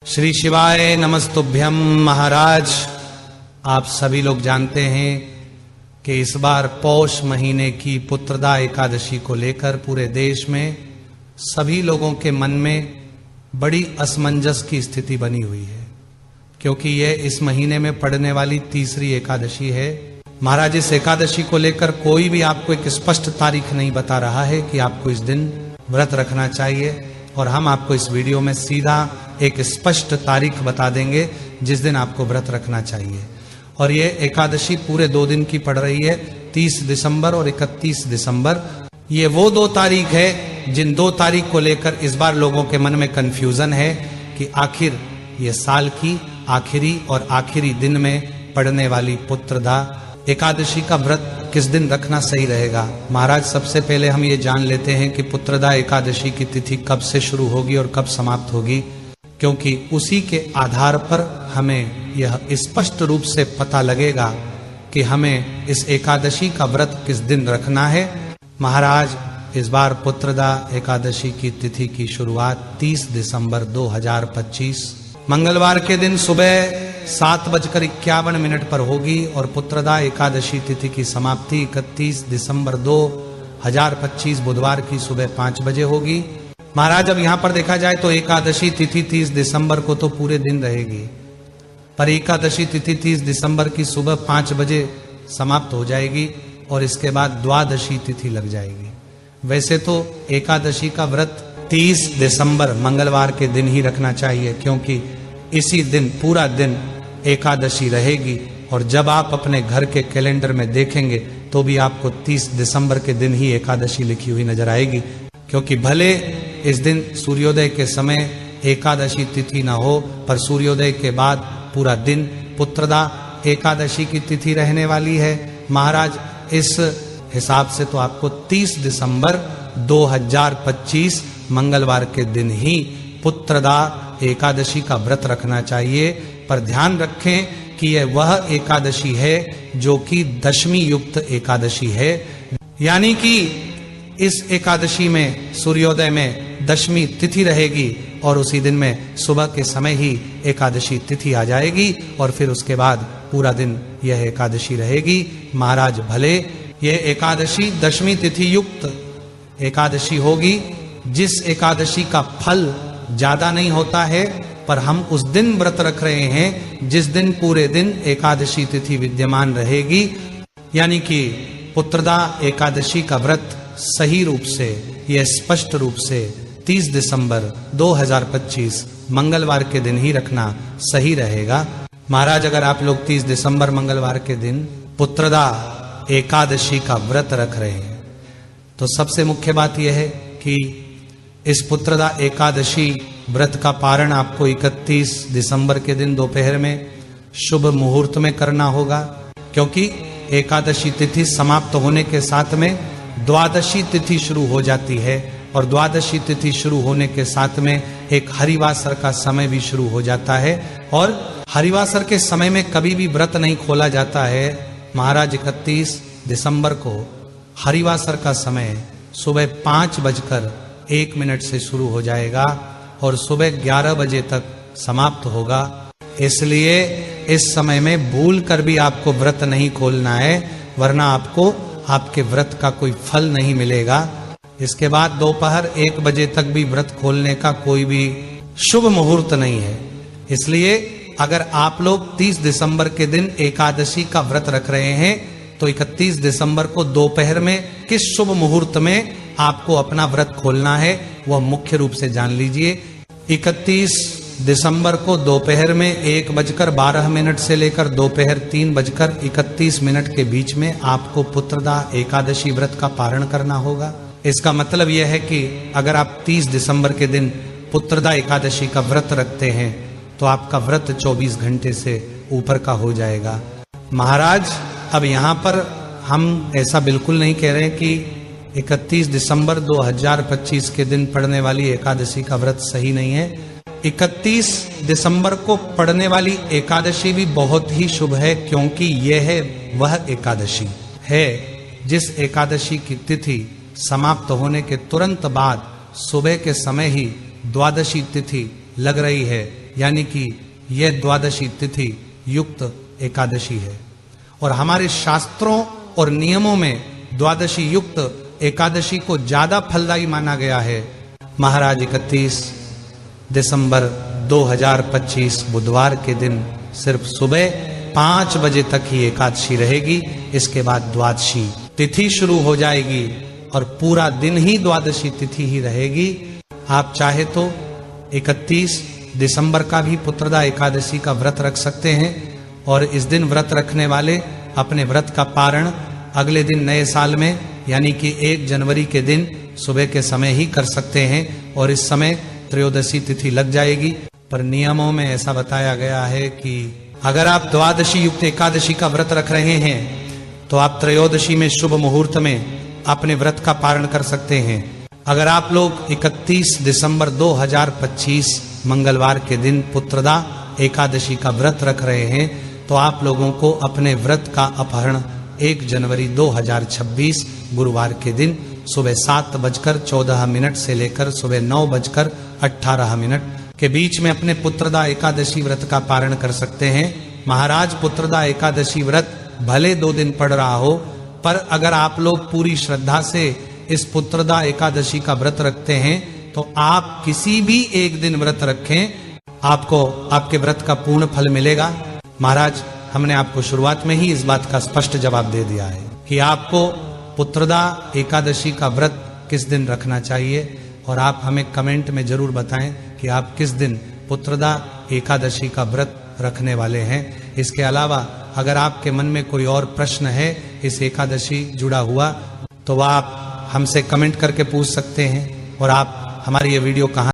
श्री शिवाय नमस्तुभ्यम। महाराज, आप सभी लोग जानते हैं कि इस बार पौष महीने की पुत्रदा एकादशी को लेकर पूरे देश में सभी लोगों के मन में बड़ी असमंजस की स्थिति बनी हुई है, क्योंकि यह इस महीने में पड़ने वाली तीसरी एकादशी है। महाराज, इस एकादशी को लेकर कोई भी आपको एक स्पष्ट तारीख नहीं बता रहा है कि आपको इस दिन व्रत रखना चाहिए, और हम आपको इस वीडियो में सीधा एक स्पष्ट तारीख बता देंगे जिस दिन आपको व्रत रखना चाहिए। और ये एकादशी पूरे 2 दिन की पड़ रही है, 30 दिसंबर और 31 दिसंबर। ये वो 2 तारीख है जिन 2 तारीख को लेकर इस बार लोगों के मन में कंफ्यूजन है कि आखिर ये साल की आखिरी और आखिरी दिन में पड़ने वाली पुत्रदा एकादशी का व्रत किस दिन रखना सही रहेगा। महाराज, सबसे पहले हम ये जान लेते हैं कि पुत्रदा एकादशी की तिथि कब से शुरू होगी और कब समाप्त होगी, क्योंकि उसी के आधार पर हमें यह स्पष्ट रूप से पता लगेगा कि हमें इस एकादशी का व्रत किस दिन रखना है। महाराज, इस बार पुत्रदा एकादशी की तिथि की शुरुआत 30 दिसंबर 2025 मंगलवार के दिन सुबह 7:51 पर होगी और पुत्रदा एकादशी तिथि की समाप्ति 31 दिसंबर 2025 बुधवार की सुबह 5 बजे होगी। महाराज, अब यहाँ पर देखा जाए तो एकादशी तिथि 30 दिसंबर को तो पूरे दिन रहेगी, पर एकादशी तिथि 30 दिसंबर की सुबह 5 बजे समाप्त हो जाएगी और इसके बाद द्वादशी तिथि लग जाएगी। वैसे तो एकादशी का व्रत 30 दिसंबर मंगलवार के दिन ही रखना चाहिए, क्योंकि इसी दिन पूरा दिन एकादशी रहेगी। और जब आप अपने घर के कैलेंडर में देखेंगे तो भी आपको 30 दिसंबर के दिन ही एकादशी लिखी हुई नजर आएगी, क्योंकि भले इस दिन सूर्योदय के समय एकादशी तिथि ना हो, पर सूर्योदय के बाद पूरा दिन पुत्रदा एकादशी की तिथि रहने वाली है। महाराज, इस हिसाब से तो आपको 30 दिसंबर 2025 मंगलवार के दिन ही पुत्रदा एकादशी का व्रत रखना चाहिए। पर ध्यान रखें कि यह वह एकादशी है जो कि दशमी युक्त एकादशी है, यानी कि इस एकादशी में सूर्योदय में दशमी तिथि रहेगी और उसी दिन में सुबह के समय ही एकादशी तिथि आ जाएगी और फिर उसके बाद पूरा दिन यह एकादशी रहेगी। महाराज, भले यह एकादशी दशमी तिथि युक्त एकादशी होगी, जिस एकादशी का फल ज्यादा नहीं होता है, पर हम उस दिन व्रत रख रहे हैं जिस दिन पूरे दिन एकादशी तिथि विद्यमान रहेगी, यानी कि पुत्रदा एकादशी का व्रत सही रूप से, यह स्पष्ट रूप से 30 दिसंबर 2025 मंगलवार के दिन ही रखना सही रहेगा। महाराज, अगर आप लोग 30 दिसंबर मंगलवार के दिन पुत्रदा एकादशी का व्रत रख रहे हैं तो सबसे मुख्य बात यह है कि इस पुत्रदा एकादशी व्रत का पारण आपको 31 दिसंबर के दिन दोपहर में शुभ मुहूर्त में करना होगा, क्योंकि एकादशी तिथि समाप्त होने के साथ में द्वादशी तिथि शुरू हो जाती है और द्वादशी तिथि शुरू होने के साथ में एक हरिवासर का समय भी शुरू हो जाता है। और हरिवासर के समय में कभी भी व्रत नहीं खोला जाता है। महाराज, 31 दिसंबर को हरिवासर का समय सुबह 5:01 से शुरू हो जाएगा और सुबह 11 बजे तक समाप्त होगा। इसलिए इस समय में भूल कर भी आपको व्रत नहीं खोलना है, वरना आपको आपके व्रत का कोई फल नहीं मिलेगा। इसके बाद दोपहर 1 बजे तक भी व्रत खोलने का कोई भी शुभ मुहूर्त नहीं है। इसलिए अगर आप लोग 30 दिसंबर के दिन एकादशी का व्रत रख रहे हैं तो 31 दिसंबर को दोपहर में किस शुभ मुहूर्त में आपको अपना व्रत खोलना है वह मुख्य रूप से जान लीजिए। 31 दिसंबर को दोपहर में 1:12 से लेकर दोपहर 3:31 के बीच में आपको पुत्रदा एकादशी व्रत का पारण करना होगा। इसका मतलब यह है कि अगर आप 30 दिसंबर के दिन पुत्रदा एकादशी का व्रत रखते हैं तो आपका व्रत 24 घंटे से ऊपर का हो जाएगा। महाराज, अब यहाँ पर हम ऐसा बिल्कुल नहीं कह रहे कि 31 दिसंबर 2025 के दिन पड़ने वाली एकादशी का व्रत सही नहीं है। 31 दिसंबर को पड़ने वाली एकादशी भी बहुत ही शुभ है, क्योंकि यह है वह एकादशी है जिस एकादशी की तिथि समाप्त होने के तुरंत बाद सुबह के समय ही द्वादशी तिथि लग रही है। यानी कि यह द्वादशी तिथि युक्त एकादशी है। और हमारे शास्त्रों और नियमों में द्वादशी युक्त एकादशी को ज्यादा फलदायी माना गया है। महाराज 31 दिसंबर 2025 बुधवार के दिन सिर्फ सुबह 5 बजे तक ही एकादशी रहेगी। इसके बाद द्वादशी तिथि शुरू हो जाएगी और पूरा दिन ही द्वादशी तिथि ही रहेगी। आप चाहे तो 31 दिसंबर का भी पुत्रदा एकादशी का व्रत रख सकते हैं और इस दिन व्रत रखने वाले अपने व्रत का पारण अगले दिन नए साल में यानी कि 1 जनवरी के दिन सुबह के समय ही कर सकते हैं और इस समय त्रयोदशी तिथि लग जाएगी। पर नियमों में ऐसा बताया गया है कि अगर आप द्वादशी युक्त एकादशी का व्रत रख रहे हैं तो आप त्रयोदशी में शुभ मुहूर्त में अपने व्रत का पारण कर सकते हैं। अगर आप लोग 31 दिसंबर 2025 मंगलवार के दिन पुत्रदा एकादशी का व्रत रख रहे हैं तो आप लोगों को अपने व्रत का अपहरण 1 जनवरी 2026 गुरुवार के दिन सुबह 7:14 से लेकर सुबह 9:18 के बीच में अपने पुत्रदा एकादशी व्रत का पारण कर सकते हैं। महाराज पुत्रदा एकादशी व्रत भले 2 दिन पड़ रहा हो, पर अगर आप लोग पूरी श्रद्धा से इस पुत्रदा एकादशी का व्रत रखते हैं तो आप किसी भी एक दिन व्रत रखें, आपको आपके व्रत का पूर्ण फल मिलेगा। महाराज हमने आपको शुरुआत में ही इस बात का स्पष्ट जवाब दे दिया है कि आपको पुत्रदा एकादशी का व्रत किस दिन रखना चाहिए और आप हमें कमेंट में जरूर बताएं कि आप किस दिन पुत्रदा एकादशी का व्रत रखने वाले हैं। इसके अलावा अगर आपके मन में कोई और प्रश्न है इस एकादशी जुड़ा हुआ तो वह आप हमसे कमेंट करके पूछ सकते हैं। और आप हमारी ये वीडियो कहाँ